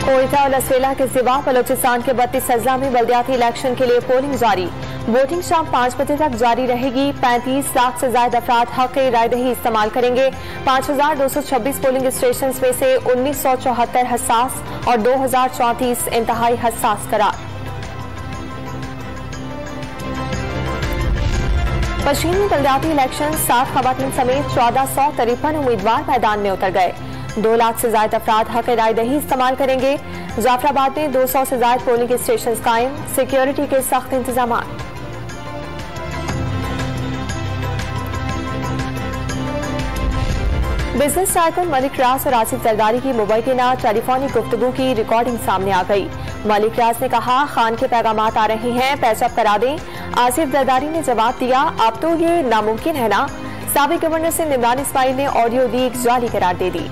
कोयटा और लसवेला के सिवा बलोचिस्तान के 32 अजला में बल्दियाती इलेक्शन के लिए पोलिंग जारी। वोटिंग शाम 5 बजे तक जारी रहेगी। 35 लाख से ज्यादा अफराद हक रायदही इस्तेमाल करेंगे। 5226 पोलिंग स्टेशन में से 1974 हसास और 2034 इंतहाई हसास करार। पश्चिमी बल्दियाती इलेक्शन 7 खवातीन समेत 1453 उम्मीदवार मैदान में उतर गए। 2 लाख से ज्यादा अफराद हक रायदही इस्तेमाल करेंगे। जाफराबाद में 200 से ज्यादा पोलिंग स्टेशन कायम। सिक्योरिटी के सख्त इंतजाम। बिजनेस टाइकून मलिक रियाज और आसिफ जरदारी की मुबैना टेलीफोनिक गुफ्तगू की रिकॉर्डिंग सामने आ गई। मलिक रियाज ने कहा, खान के पैगामात आ रहे हैं, पैचअप करा दें। आसिफ जरदारी ने जवाब दिया, अब तो ये नामुमकिन है ना। साबिक गवर्नर से इमरान इस्माइल ने ऑडियो लीक जाली करार दे दी।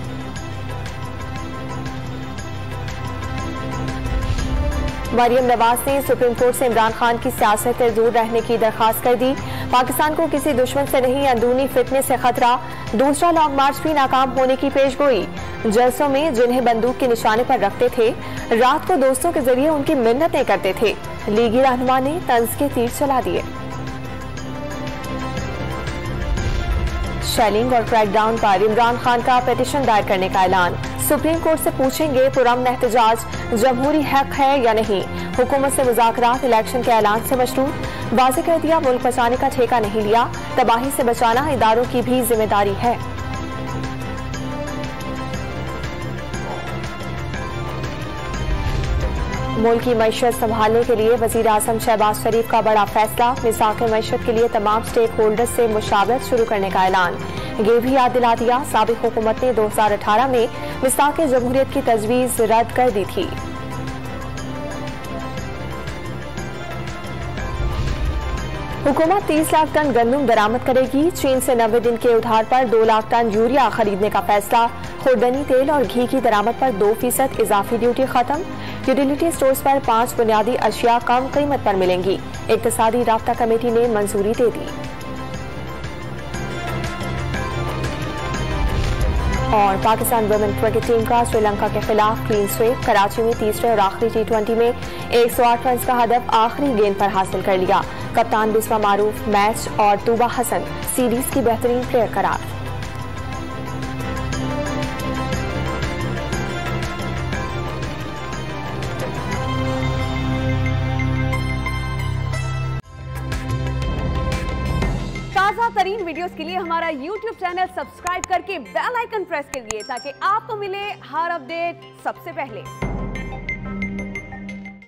मरियम नवाज ने सुप्रीम कोर्ट से इमरान खान की सियासत से दूर रहने की दरखास्त कर दी। पाकिस्तान को किसी दुश्मन से नहीं, अंदरूनी फितने से खतरा। दूसरा लॉन्ग मार्च भी नाकाम होने की पेशगोई। जलसों में जिन्हें बंदूक के निशाने पर रखते थे, रात को दोस्तों के जरिए उनकी मिन्नतें करते थे। लीगी रहनुमा ने तंज के तीर चला दिए। शेलिंग और क्रैकडाउन पर इमरान खान का पिटीशन दायर करने का ऐलान। सुप्रीम कोर्ट से पूछेंगे पुरअमन एहतजाज जमहूरी हक है या नहीं। हुकूमत से मुज़ाकरात इलेक्शन के ऐलान से मशरूत। वाज़ेह कर दिया, मुल्क बचाने का ठेका नहीं लिया, तबाही से बचाना इदारों की भी जिम्मेदारी है। मुल्क की मईशत संभालने के लिए वजीर आज़म शहबाज शरीफ का बड़ा फैसला। मिसाक मईशत के लिए तमाम स्टेक होल्डर्स से मुशावरत शुरू करने का ऐलान। ये भी याद दिला दिया, साबिक हुकूमत ने 2018 में मिसाक जमहूरियत की तजवीज रद्द कर दी थी। हुकूमत 30 लाख टन गंदम बरामद करेगी। चीन से 90 दिन के उधार पर 2 लाख टन यूरिया खरीदने का फैसला। खुर्दनी तेल और घी की दरामद पर 2% इजाफी ड्यूटी खत्म। यूटिलिटी स्टोर्स पर 5 बुनियादी अशिया कम कीमत पर मिलेंगी। इक्तिसादी राब्ता कमेटी ने मंजूरी दे दी। और पाकिस्तान वुमेन क्रिकेट टीम का श्रीलंका के खिलाफ क्लीन स्वीप। कराची में तीसरे और आखिरी T20 में 108 रन का हदफ आखिरी गेंद पर हासिल कर लिया। कप्तान बिस्मा मारूफ मैच और तूबा हसन सीरीज की बेहतरीन प्लेयर करार। ताज़ा तरीन वीडियोस के लिए हमारा YouTube चैनल सब्सक्राइब करके बेल आइकन प्रेस करिए ताकि आपको मिले हर अपडेट सबसे पहले।